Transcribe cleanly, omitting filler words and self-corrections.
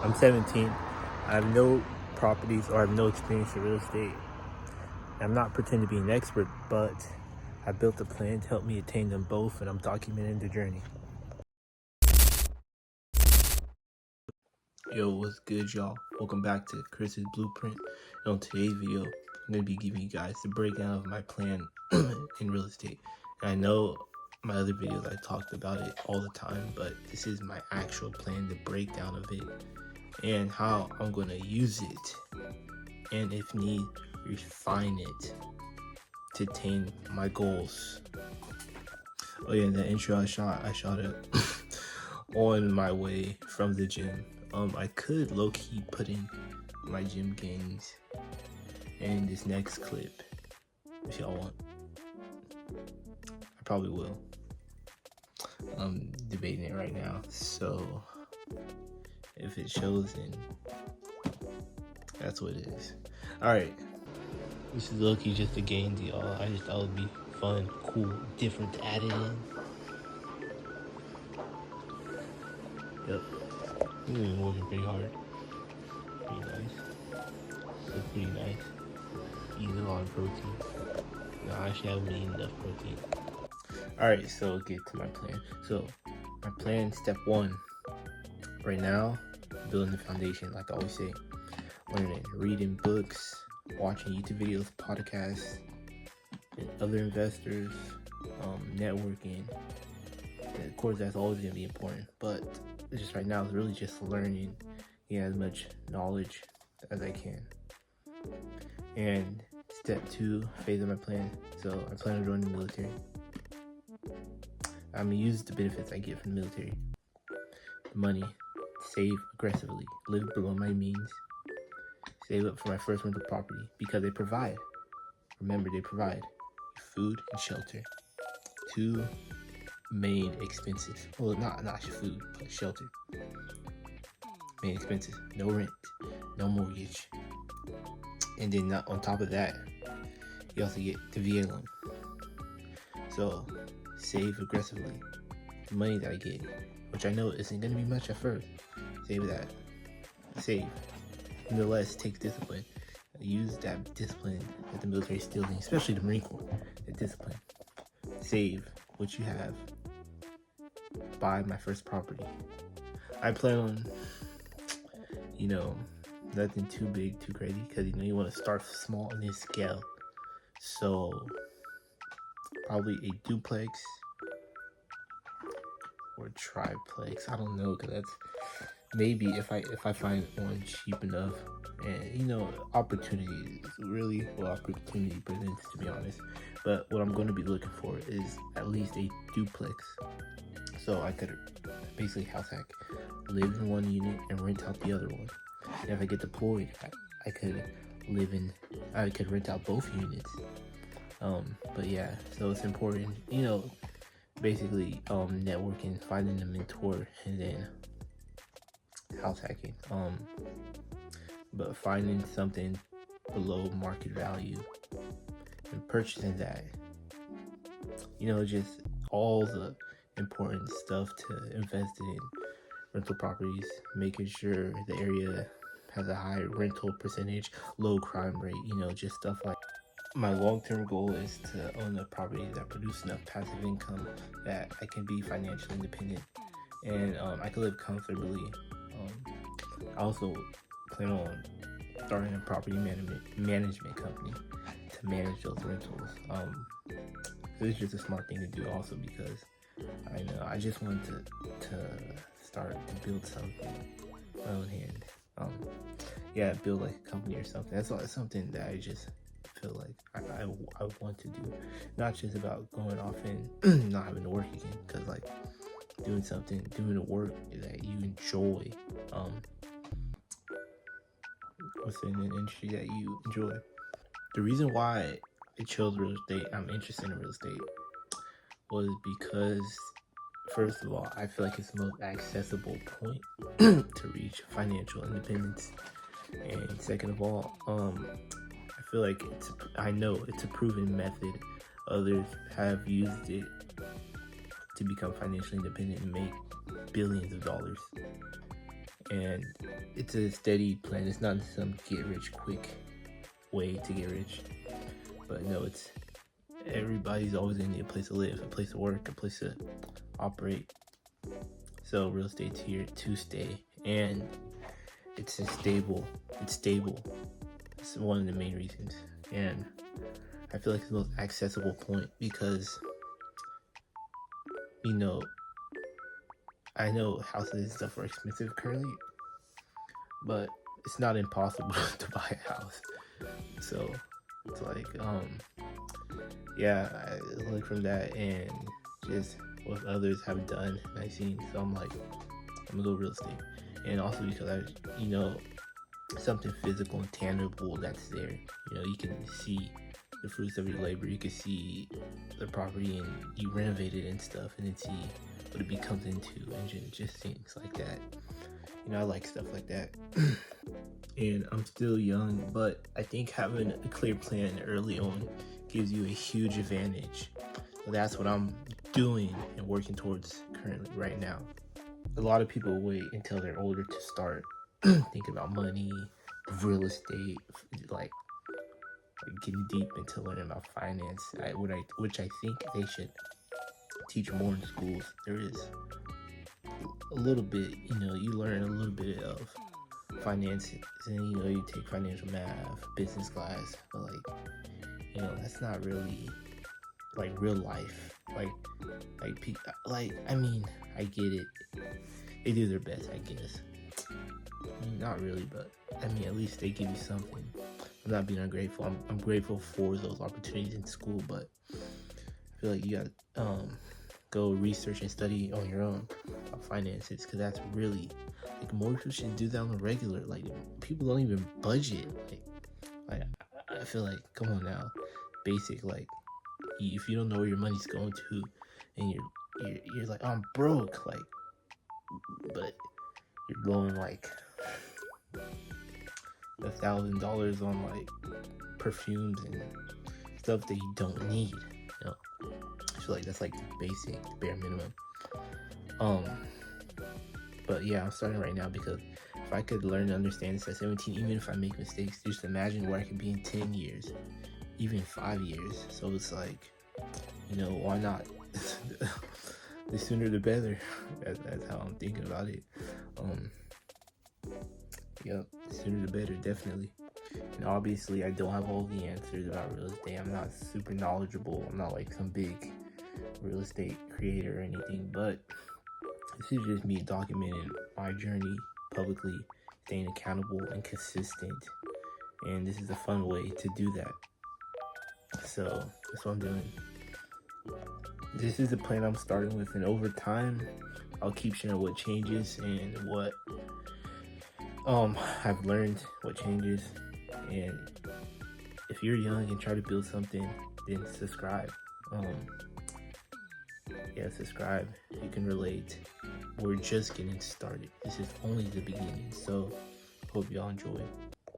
I'm 17. I have no properties or I have no experience in real estate. I'm not pretending to be an expert, but I built a plan to help me attain them both, and I'm documenting the journey. Yo, what's good, y'all? Welcome back to Chris's Blueprint. And on today's video, I'm going to be giving you guys the breakdown of my plan in real estate. And I know my other videos I talked about it all the time, but this is my actual plan, the breakdown of it, and how I'm going to use it, and if need, refine it to attain my goals. Oh yeah, the intro I shot it on my way from the gym. I could low-key put in my gym gains in this next clip if y'all want. I probably will. I'm debating it right now, so if it shows, then that's what it is. Alright, this is low-key just a gain to y'all. I just thought it would be fun, cool, different to add it in. Yep. This is working pretty hard. Pretty nice. Looks pretty nice. Eating a lot of protein. No, actually I haven't eaten enough protein. Alright, so get to my plan. So my plan, step one. Right now, building the foundation, like I always say. Learning, reading books, watching YouTube videos, podcasts, and other investors, networking. And of course, that's always gonna be important, but just right now, it's really just learning, as much knowledge as I can. And step two, phase of my plan. So I plan on joining the military. I'm gonna use the benefits I get from the military. The money, save aggressively, live below my means, save up for my first rental property because they provide. Remember, they provide food and shelter. Two main expenses. Well, not food, but shelter. Main expenses. No rent, no mortgage. And then on top of that, you also get the VA loan. So save aggressively. The money that I get, which I know isn't going to be much at first, save that. Save. Nonetheless, take discipline. Use that discipline that the military instills in, especially the Marine Corps. The discipline. Save what you have. Buy my first property. I plan on, nothing too big, too crazy, because you want to start small and then scale. So probably a duplex or triplex. I don't know, because that's maybe if I find one cheap enough, and opportunity presents, to be honest. But what I'm going to be looking for is at least a duplex, so I could basically house hack, live in one unit and rent out the other one. And if I get deployed, I could rent out both units. But yeah, so it's important, basically networking, finding a mentor, and then house hacking. But finding something below market value and purchasing that. Just all the important stuff to invest in rental properties, making sure the area has a high rental percentage, low crime rate, just stuff like. My long-term goal is to own a property that produces enough passive income that I can be financially independent, and I can live comfortably. I also plan on starting a property management company to manage those rentals. It's just a smart thing to do, also because I just want to start to build something on my own hand. Build like a company or something. That's something that I just feel like I want to do. Not just about going off and not having to work again, because like doing the work that you enjoy, within an industry that you enjoy. The reason why I chose real estate, I'm interested in real estate, was because, first of all, I feel like it's the most accessible point to reach financial independence. And second of all, I feel like I know it's a proven method. Others have used it to become financially independent and make billions of dollars. and it's a steady plan. It's not some get rich quick way to get rich, but no, it's everybody's always gonna need a place to live, a place to work, a place to operate. So real estate's here to stay, and it's stable. It's stable. It's one of the main reasons, and I feel like it's the most accessible point because, you know, I know houses and stuff are expensive currently, but it's not impossible to buy a house. So it's like, yeah, I look from that and just what others have done and I've seen. So I'm like, I'm gonna go real estate, and also because something physical and tangible that's there. You know, you can see the fruits of your labor. You can see the property and you renovate it and stuff, and then see what it becomes into, and just things like that. You know, I like stuff like that. And I'm still young, but I think having a clear plan early on gives you a huge advantage. So that's what I'm doing and working towards currently right now. A lot of people wait until they're older to start thinking about money, real estate, like getting deep into learning about finance, which I think they should teach more in schools. There is a little bit, you learn a little bit of finances, and you take financial math, business class, but that's not really like real life. I mean, I get it. They do their best, I guess. Not really, but I mean, at least they give you something. I'm not being ungrateful. I'm grateful for those opportunities in school, but I feel like you gotta go research and study on your own about finances, because that's really more people should do that on the regular. Like, people don't even budget. Like I feel like, come on now, basic. Like, if you don't know where your money's going to, and you're like, oh, I'm broke, like, but you're blowing like $1,000 on like perfumes and stuff that you don't need. I feel like that's like the basic, bare minimum. But yeah, I'm starting right now because if I could learn to understand this at 17, even if I make mistakes, just imagine where I could be in 10 years, even 5 years. So it's like, why not? The sooner the better. That's how I'm thinking about it. Yep, the sooner the better, definitely. And obviously, I don't have all the answers about real estate. I'm not super knowledgeable. I'm not like some big real estate creator or anything, but this is just me documenting my journey publicly, staying accountable and consistent. And this is a fun way to do that. So that's what I'm doing. This is the plan I'm starting with, and over time, I'll keep sharing what changes and what I've learned, what changes. And if you're young and try to build something, then subscribe. Subscribe. You can relate. We're just getting started. This is only the beginning. So hope y'all enjoy.